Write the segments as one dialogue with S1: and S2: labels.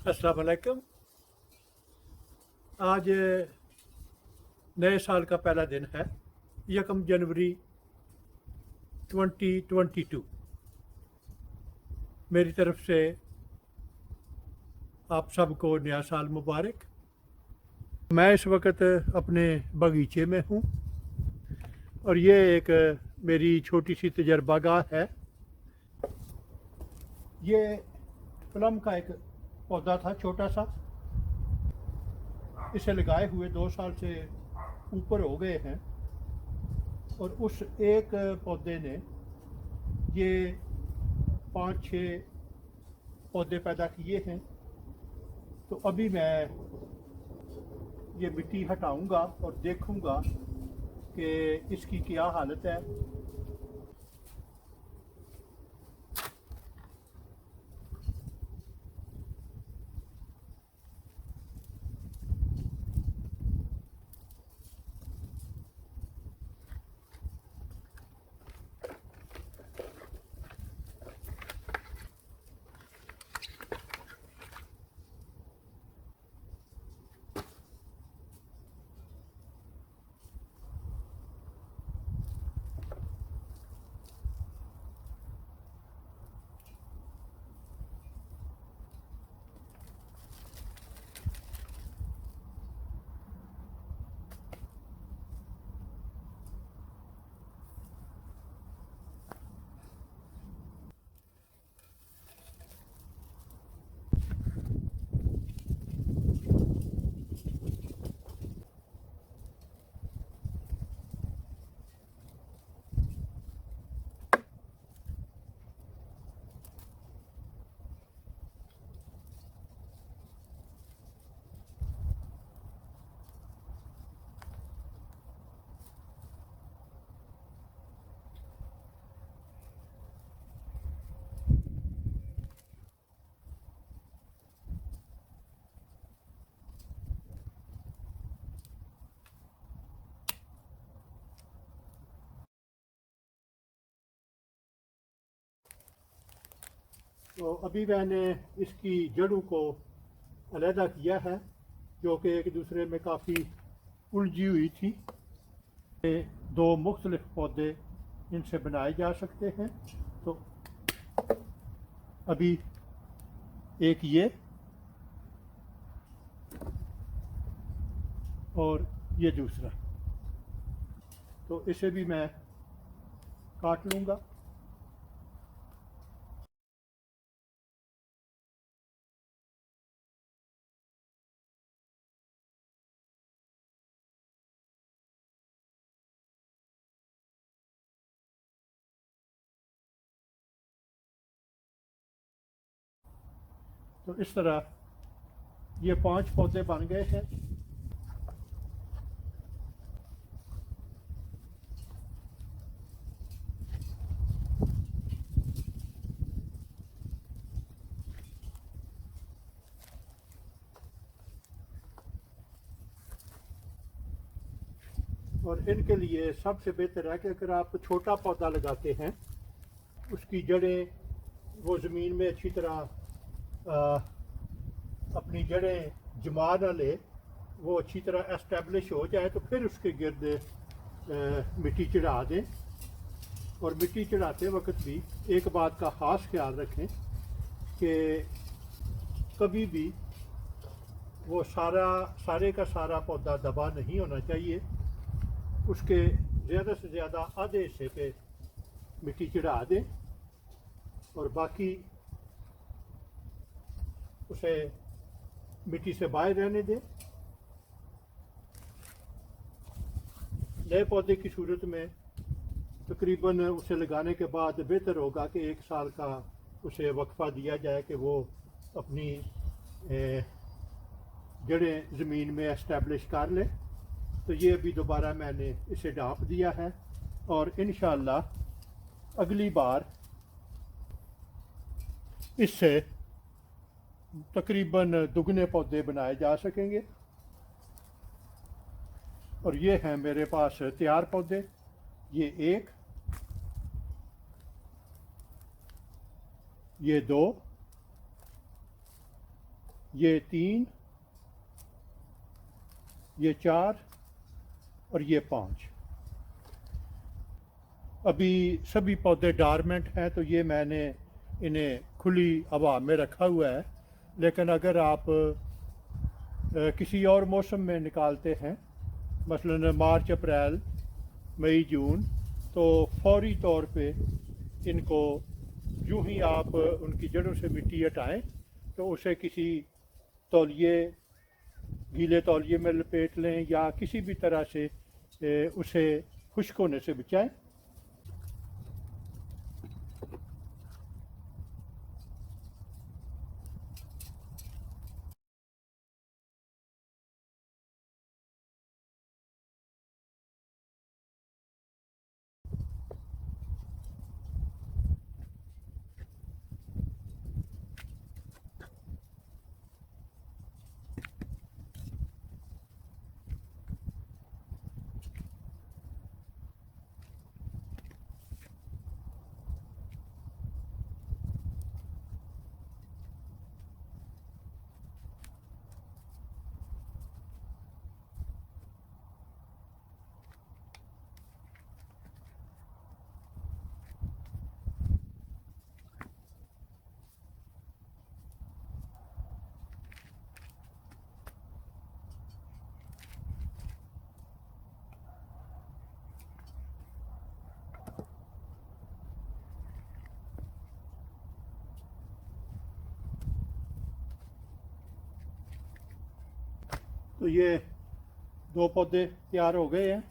S1: अस्सलाम वालेकुम। आज नए साल का पहला दिन है, 1 जनवरी 2022। मेरी तरफ से आप सबको नया साल मुबारक। मैं इस वक्त अपने बगीचे में हूँ और ये एक मेरी छोटी सी तजर्बागाह है। ये प्लम का एक पौधा था, छोटा सा। इसे लगाए हुए 2 साल से ऊपर हो गए हैं और उस एक पौधे ने ये 5-6 पौधे पैदा किए हैं। तो अभी मैं ये मिट्टी हटाऊंगा और देखूंगा कि इसकी क्या हालत है। तो अभी मैंने इसकी जड़ों को अलहदा किया है, जो कि एक दूसरे में काफ़ी उलझी हुई थी। ये 2 मुख्तलिफ पौधे इनसे बनाए जा सकते हैं। तो अभी एक ये और ये दूसरा, तो इसे भी मैं काट लूँगा। तो इस तरह ये 5 पौधे बन गए हैं। और इनके लिए सबसे बेहतर है कि अगर आप छोटा पौधा लगाते हैं, उसकी जड़ें वो ज़मीन में अच्छी तरह अपनी जड़ें जमा न ले, वो अच्छी तरह एस्टेब्लिश हो जाए, तो फिर उसके गिर्द मिट्टी चढ़ा दें। और मिट्टी चढ़ाते वक्त भी एक बात का ख़ास ख्याल रखें कि कभी भी वो सारे का सारा पौधा दबा नहीं होना चाहिए। उसके ज़्यादा से ज़्यादा आधे हिस्से पे मिट्टी चढ़ा दें और बाकी उसे मिट्टी से बाहर रहने दें। नए पौधे की सूरत में तकरीबन उसे लगाने के बाद बेहतर होगा कि 1 साल का उसे वक्फा दिया जाए कि वो अपनी जड़ें ज़मीन में एस्टेब्लिश कर ले। तो ये अभी दोबारा मैंने इसे ढाँप दिया है और इंशाअल्लाह अगली बार इससे तकरीबन दुगने पौधे बनाए जा सकेंगे। और ये हैं मेरे पास तैयार पौधे। ये 1, ये 2, ये 3, ये 4 और ये 5। अभी सभी पौधे डॉर्मेंट हैं, तो ये मैंने इन्हें खुली हवा में रखा हुआ है। लेकिन अगर आप किसी और मौसम में निकालते हैं, मसलन मार्च, अप्रैल, मई, जून, तो फौरी तौर पे इनको यूं ही आप उनकी जड़ों से मिट्टी हटाएं तो उसे किसी तौलिए, गीले तौलिए में लपेट लें या किसी भी तरह से उसे खुश्क होने से बचाएं। तो ये 2 पौधे तैयार हो गए हैं।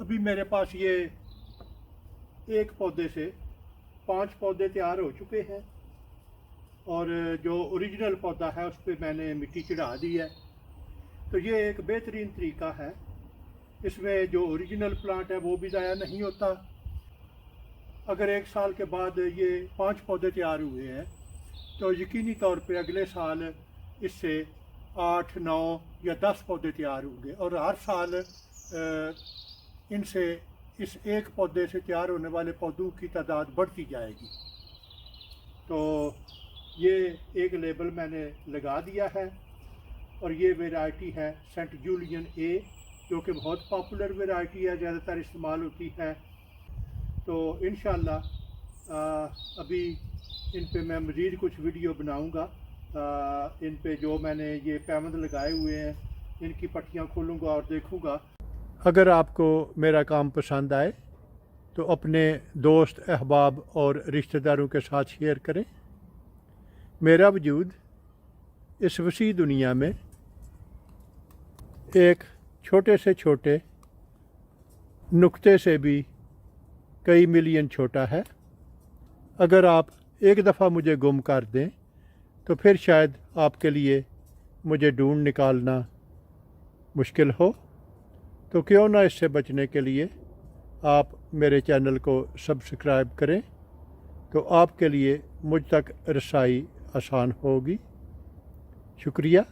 S1: अभी मेरे पास ये एक पौधे से 5 पौधे तैयार हो चुके हैं और जो ओरिजिनल पौधा है उस पर मैंने मिट्टी चढ़ा दी है। तो ये एक बेहतरीन तरीका है। इसमें जो ओरिजिनल प्लांट है वो भी ज़ाया नहीं होता। अगर 1 साल के बाद ये 5 पौधे तैयार हुए हैं तो यकीनी तौर पे अगले साल इससे 8, 9 या 10 पौधे तैयार होंगे और हर साल इनसे इस एक पौधे से तैयार होने वाले पौधों की तादाद बढ़ती जाएगी। तो ये एक लेबल मैंने लगा दिया है और ये वैरायटी है सेंट जूलियन ए, जो कि बहुत पॉपुलर वैरायटी है, ज़्यादातर इस्तेमाल होती है। तो इंशाल्लाह अभी इन पे मैं मज़ीद कुछ वीडियो बनाऊंगा। इन पे जो मैंने ये पैबंद लगाए हुए हैं इनकी पट्टियाँ खोलूँगा और देखूँगा। अगर आपको मेरा काम पसंद आए तो अपने दोस्त, अहबाब और रिश्तेदारों के साथ शेयर करें। मेरा वजूद इस वसी दुनिया में एक छोटे से छोटे नुक्ते से भी कई मिलियन छोटा है। अगर आप एक दफ़ा मुझे गुम कर दें तो फिर शायद आपके लिए मुझे ढूंढ निकालना मुश्किल हो। तो क्यों ना इससे बचने के लिए आप मेरे चैनल को सब्सक्राइब करें, तो आपके लिए मुझ तक रसाई आसान होगी। शुक्रिया।